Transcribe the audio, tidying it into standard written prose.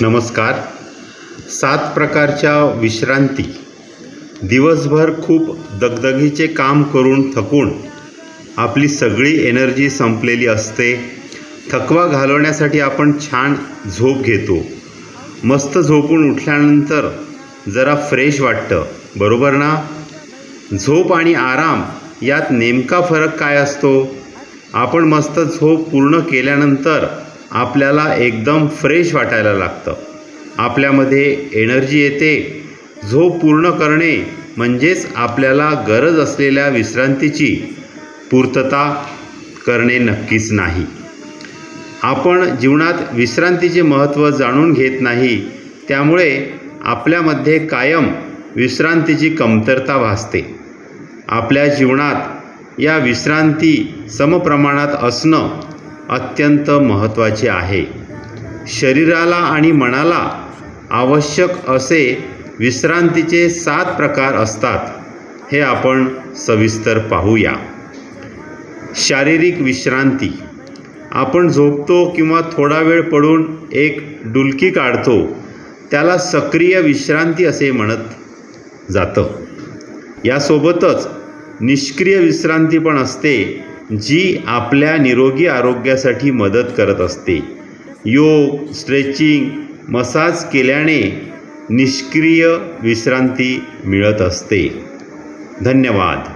नमस्कार. 7 प्रकारच्या विश्रांती. दिवसभर खूप दगदगीचे काम करून थकून आपली सगळी एनर्जी संपलेली असते. थकवा घालवण्यासाठी आपण छान झोप घेतो. मस्त झोपून उठल्यानंतर जरा फ्रेश वाटतं, बरोबर ना? झोप आणि आराम यात नेमका फरक काय असतो? आपण मस्त झोप पूर्ण केल्यानंतर आपल्याला एकदम फ्रेश वाटायला लागतं. आपल्यामध्ये एनर्जी येते. झोप पूर्ण करणे म्हणजेच आपल्याला गरज असलेल्या विश्रांतीची पूर्तता करणे नक्कीच नाही. आपण जीवनात विश्रांतीचे महत्त्व जाणून घेत नाही, त्यामुळे आपल्यामध्ये कायम विश्रांतीची कमतरता भासते. आपल्या जीवनात या विश्रांती समप्रमाणात असणं अत्यंत महत्त्वाचे आहे. शरीराला आणि मनाला आवश्यक असे विश्रांतीचे 7 प्रकार असतात. हे आपण सविस्तर पाहूया. शारीरिक विश्रांती. आपण झोपतो किंवा थोडा वेळ पडून एक डुलकी काढतो, त्याला सक्रिय विश्रांती असे म्हणत जातं. यासोबतच निष्क्रिय विश्रांती पण असते, जी आपल्या निरोगी आरोग्यासाठी मदत करत असते. योग, स्ट्रेचिंग, मसाज केल्याने निष्क्रिय विश्रांती मिळत असते. धन्यवाद.